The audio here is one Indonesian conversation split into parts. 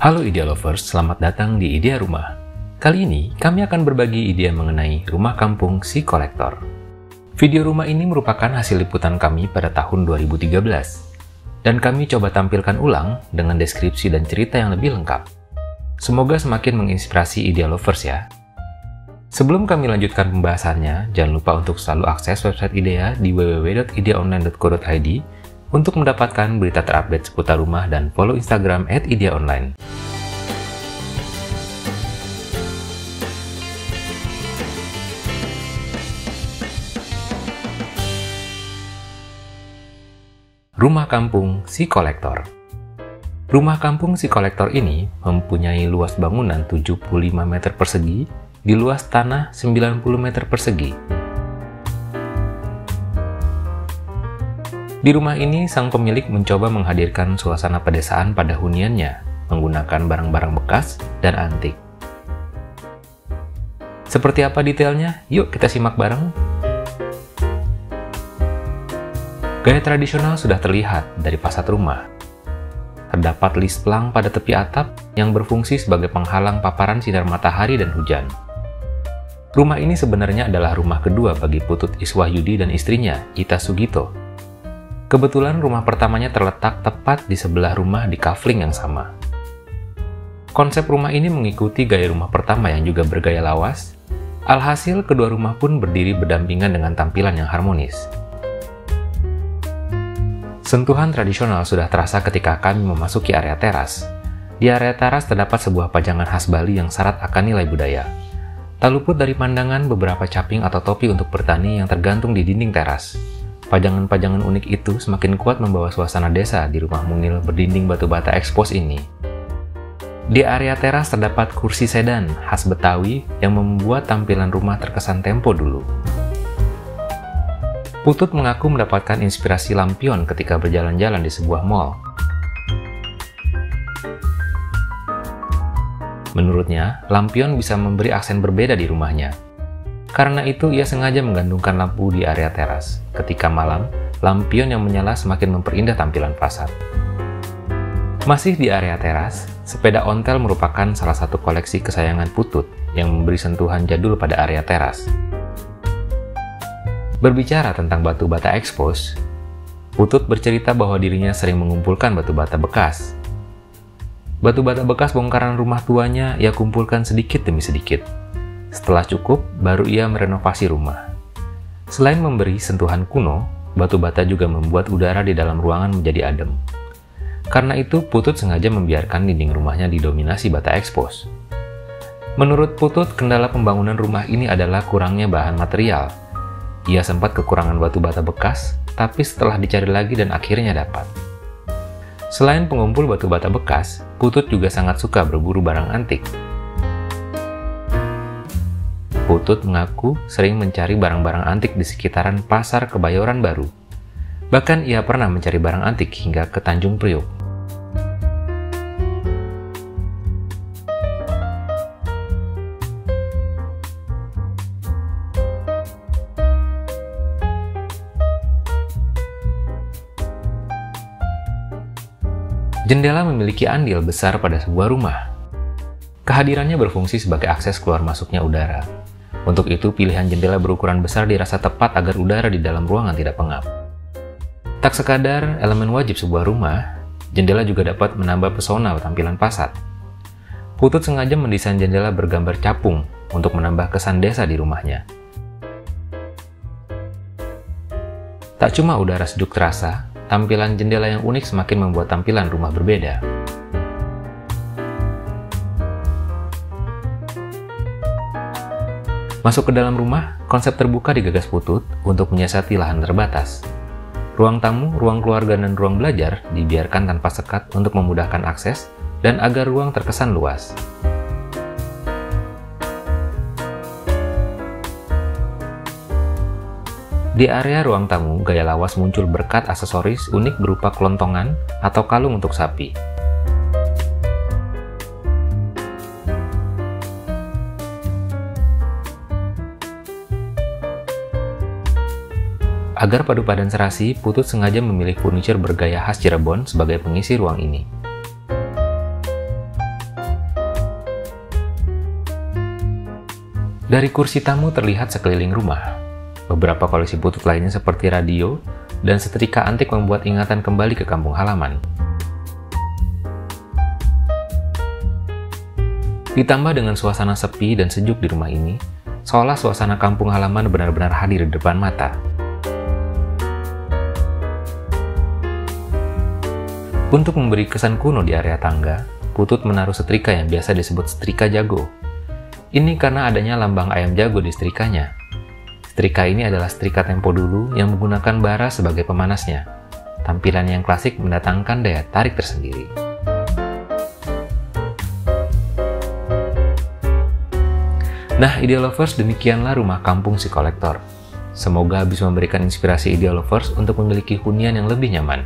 Halo Idea Lovers, selamat datang di Idea Rumah. Kali ini, kami akan berbagi ide mengenai rumah kampung si kolektor. Video rumah ini merupakan hasil liputan kami pada tahun 2013. Dan kami coba tampilkan ulang dengan deskripsi dan cerita yang lebih lengkap. Semoga semakin menginspirasi Idea Lovers ya. Sebelum kami lanjutkan pembahasannya, jangan lupa untuk selalu akses website Idea di www.ideaonline.co.id untuk mendapatkan berita terupdate seputar rumah dan follow Instagram @ideaonline. Rumah kampung si kolektor. Rumah kampung si kolektor ini mempunyai luas bangunan 75 meter persegi di luas tanah 90 meter persegi. Di rumah ini, sang pemilik mencoba menghadirkan suasana pedesaan pada huniannya, menggunakan barang-barang bekas dan antik. Seperti apa detailnya? Yuk kita simak bareng. Gaya tradisional sudah terlihat dari fasad rumah. Terdapat list pelang pada tepi atap yang berfungsi sebagai penghalang paparan sinar matahari dan hujan. Rumah ini sebenarnya adalah rumah kedua bagi Putut Iswahyudi dan istrinya, Ita Sugito. Kebetulan rumah pertamanya terletak tepat di sebelah rumah di kafling yang sama. Konsep rumah ini mengikuti gaya rumah pertama yang juga bergaya lawas. Alhasil, kedua rumah pun berdiri berdampingan dengan tampilan yang harmonis. Sentuhan tradisional sudah terasa ketika kami memasuki area teras. Di area teras terdapat sebuah pajangan khas Bali yang syarat akan nilai budaya. Tak luput dari pandangan beberapa caping atau topi untuk bertani yang tergantung di dinding teras. Pajangan-pajangan unik itu semakin kuat membawa suasana desa di rumah mungil berdinding batu bata ekspos ini. Di area teras terdapat kursi sedan khas Betawi yang membuat tampilan rumah terkesan tempo dulu. Putut mengaku mendapatkan inspirasi lampion ketika berjalan-jalan di sebuah mall. Menurutnya, lampion bisa memberi aksen berbeda di rumahnya. Karena itu, ia sengaja menggantungkan lampu di area teras. Ketika malam, lampion yang menyala semakin memperindah tampilan fasad. Masih di area teras, sepeda ontel merupakan salah satu koleksi kesayangan Putut yang memberi sentuhan jadul pada area teras. Berbicara tentang batu bata ekspos, Putut bercerita bahwa dirinya sering mengumpulkan batu bata bekas. Batu bata bekas bongkaran rumah tuanya ia kumpulkan sedikit demi sedikit. Setelah cukup, baru ia merenovasi rumah. Selain memberi sentuhan kuno, batu bata juga membuat udara di dalam ruangan menjadi adem. Karena itu, Putut sengaja membiarkan dinding rumahnya didominasi bata ekspos. Menurut Putut, kendala pembangunan rumah ini adalah kurangnya bahan material. Ia sempat kekurangan batu bata bekas, tapi setelah dicari lagi dan akhirnya dapat. Selain pengumpul batu bata bekas, Putut juga sangat suka berburu barang antik. Putut mengaku sering mencari barang-barang antik di sekitaran Pasar Kebayoran Baru. Bahkan ia pernah mencari barang antik hingga ke Tanjung Priok. Jendela memiliki andil besar pada sebuah rumah. Kehadirannya berfungsi sebagai akses keluar masuknya udara. Untuk itu, pilihan jendela berukuran besar dirasa tepat agar udara di dalam ruangan tidak pengap. Tak sekadar elemen wajib sebuah rumah, jendela juga dapat menambah pesona tampilan fasad. Putut sengaja mendesain jendela bergambar capung untuk menambah kesan desa di rumahnya. Tak cuma udara sejuk terasa, tampilan jendela yang unik semakin membuat tampilan rumah berbeda. Masuk ke dalam rumah, konsep terbuka digagas Putut untuk menyiasati lahan terbatas. Ruang tamu, ruang keluarga, dan ruang belajar dibiarkan tanpa sekat untuk memudahkan akses dan agar ruang terkesan luas. Di area ruang tamu, gaya lawas muncul berkat aksesoris unik berupa kelontongan atau kalung untuk sapi. Agar padu padan serasi, Putut sengaja memilih furniture bergaya khas Cirebon sebagai pengisi ruang ini. Dari kursi tamu terlihat sekeliling rumah. Beberapa koleksi butut lainnya seperti radio dan setrika antik membuat ingatan kembali ke kampung halaman. Ditambah dengan suasana sepi dan sejuk di rumah ini, seolah suasana kampung halaman benar-benar hadir di depan mata. Untuk memberi kesan kuno di area tangga, Putut menaruh setrika yang biasa disebut setrika jago. Ini karena adanya lambang ayam jago di setrikanya. Setrika ini adalah setrika tempo dulu yang menggunakan bara sebagai pemanasnya. Tampilan yang klasik mendatangkan daya tarik tersendiri. Nah, Idealovers, demikianlah rumah kampung si kolektor. Semoga bisa memberikan inspirasi Idealovers untuk memiliki hunian yang lebih nyaman.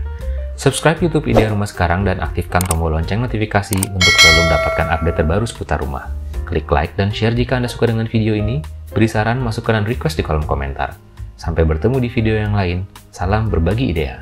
Subscribe YouTube Idea Rumah sekarang dan aktifkan tombol lonceng notifikasi untuk selalu mendapatkan update terbaru seputar rumah. Klik like dan share jika Anda suka dengan video ini, beri saran, masukan, dan request di kolom komentar. Sampai bertemu di video yang lain, salam berbagi ide.